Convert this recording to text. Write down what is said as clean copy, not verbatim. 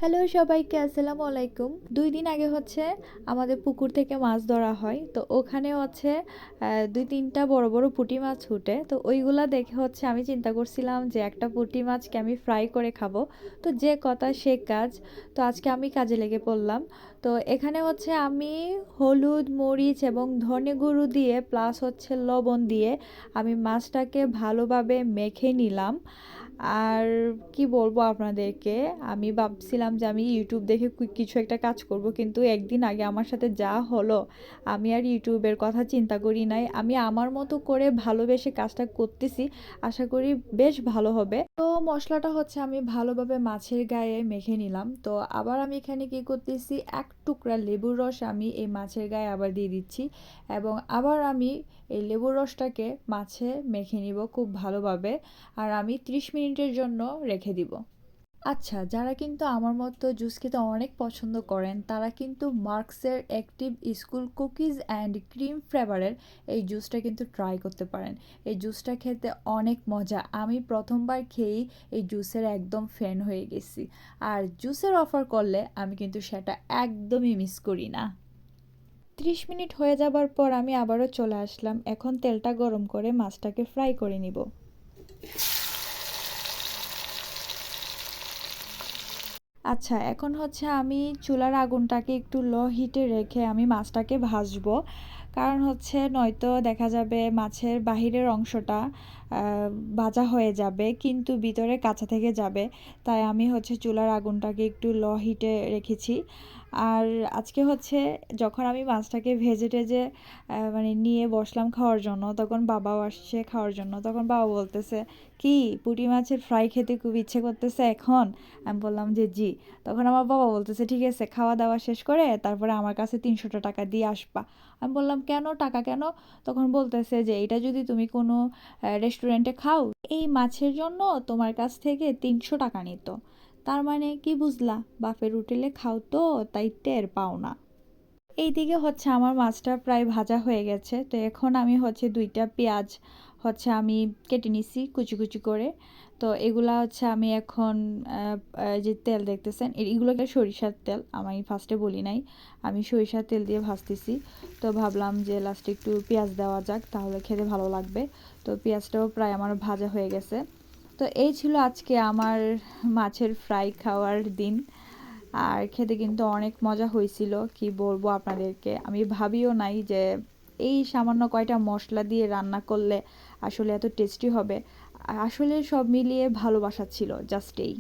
Hello সবাইকে, আসসালামু আলাইকুম। ২ দিন আগে হচ্ছে আমাদের পুকুর থেকে মাছ ধরা হয়। তো ওখানে হচ্ছে ২-৩টা বড় বড় পুঁটি মাছ উঠে। তো ওইগুলা দেখে হচ্ছে আমি চিন্তা করছিলাম যে একটা পুঁটি মাছকে আমি ফ্রাই করে খাবো। তো যে কথা সে কাজ। তো আজকে আমি কাজে লেগে পড়লাম। তো এখানে হচ্ছে আমি হলুদ, মরিচ এবং ধনে গুঁড়ো দিয়ে প্লাস হচ্ছে লবণ দিয়ে আমি মাছটাকে ভালোভাবে মেখে নিলাম। আর কি বলবো আপনাদেরকে, আমি ভাবছিলাম যে আমি ইউটিউব দেখে কিছু একটা কাজ করব, কিন্তু একদিন আগে আমার সাথে যা হলো, আমি আর ইউটিউবের কথা চিন্তা করি নাই। আমি আমার মতো করে ভালোবেসে কাজটা করতেছি, আশা করি বেশ ভালো হবে। তো মশলাটা হচ্ছে আমি ভালোভাবে মাছের গায়ে মেখে নিলাম। তো আবার আমি এখানে কি করতেছি, এক টুকরা লেবুর রস আমি এই মাছের গায়ে আবার দিয়ে দিচ্ছি এবং আবার আমি এই লেবুর রসটাকে মাছে মেখে নিব খুব ভালোভাবে। আর আমি 30 মিনিটের জন্য রেখে দিব। আচ্ছা, যারা কিন্তু আমার মতো জুস খেতে অনেক পছন্দ করেন তারা কিন্তু মার্কসের active school cookies and cream ফ্লেভারের এই জুসটা কিন্তু ট্রাই করতে পারেন। এই জুসটা খেতে অনেক মজা। আমি প্রথমবার খেয়েই এই জুসের একদম ফ্যান হয়ে গেছি। আর জুসের অফার করলে আমি কিন্তু সেটা একদমই মিস করি না। 30 মিনিট হয়ে যাবার পর আমি আবারও চলে আসলাম। এখন তেলটা গরম করে মাছটাকে ফ্রাই করে নিব। আচ্ছা, এখন হচ্ছে আমি চুলার আগুনটাকে একটু লো হিটে রেখে আমি মাছটাকে ভাজবো। কারণ হচ্ছে নয়তো দেখা যাবে মাছের বাহিরের অংশটা ভাজা হয়ে যাবে কিন্তু ভিতরে কাঁচা থেকে যাবে। তাই আমি হচ্ছে চুলার আগুনটাকে একটু লো হিটে রেখেছি। আর আজকে হচ্ছে যখন আমি মাছটাকে ভেজে টেজে মানে নিয়ে বসলাম খাওয়ার জন্য, তখন বাবাও আসছে খাওয়ার জন্য। তখন বাবা বলতেছে, কি পুঁটি মাছের ফ্রাই খেতে খুব ইচ্ছে করতেছে এখন? আমি বললাম যে জি। তখন আমার বাবা বলতেছে, ঠিক আছে, খাওয়া দাওয়া শেষ করে তারপরে আমার কাছে ৩০০ টাকা দিয়ে আসবা। আমি বললাম, কেন, টাকা কেন? তখন বলতেছে যে এটা যদি তুমি কোনো রেস্টুরেন্টে খাও, এই মাছের জন্য তোমার কাছ থেকে ৩০০ টাকা নিত। তার মানে কি বুঝলা? বাপের হোটেলে খাও তো, তাই টের পাও না। এইদিকে হচ্ছে আমার মাছটা প্রায় ভাজা হয়ে গেছে। তো এখন আমি হচ্ছে 2টা পেঁয়াজ হচ্ছে আমি কেটে নিছি কুচি কুচি করে। তো এগুলা হচ্ছে আমি এখন যে তেল দেখতেছেন এগুলোকে সরিষার তেল, আমি ফার্স্টে বলি নাই, আমি সরিষার তেল দিয়ে ভাজতেছি। তো ভাবলাম যে লাস্টে একটু পেঁয়াজ দেওয়া যাক, তাহলে খেতে ভালো লাগবে। তো পেঁয়াজটাও প্রায় আমার ভাজা হয়ে গেছে। তো এই ছিল আজকে আমার মাছের ফ্রাই খাওয়ার দিন। আর খেতে কিন্তু অনেক মজা হয়েছিল, কি বলবো আপনাদেরকে, আমি ভাবিও নাই যে এই সামান্য কয়টা মশলা দিয়ে রান্না করলে আসলে এত টেস্টি হবে। আসলে সব মিলিয়ে ভালোবাসা ছিল জাস্ট এই।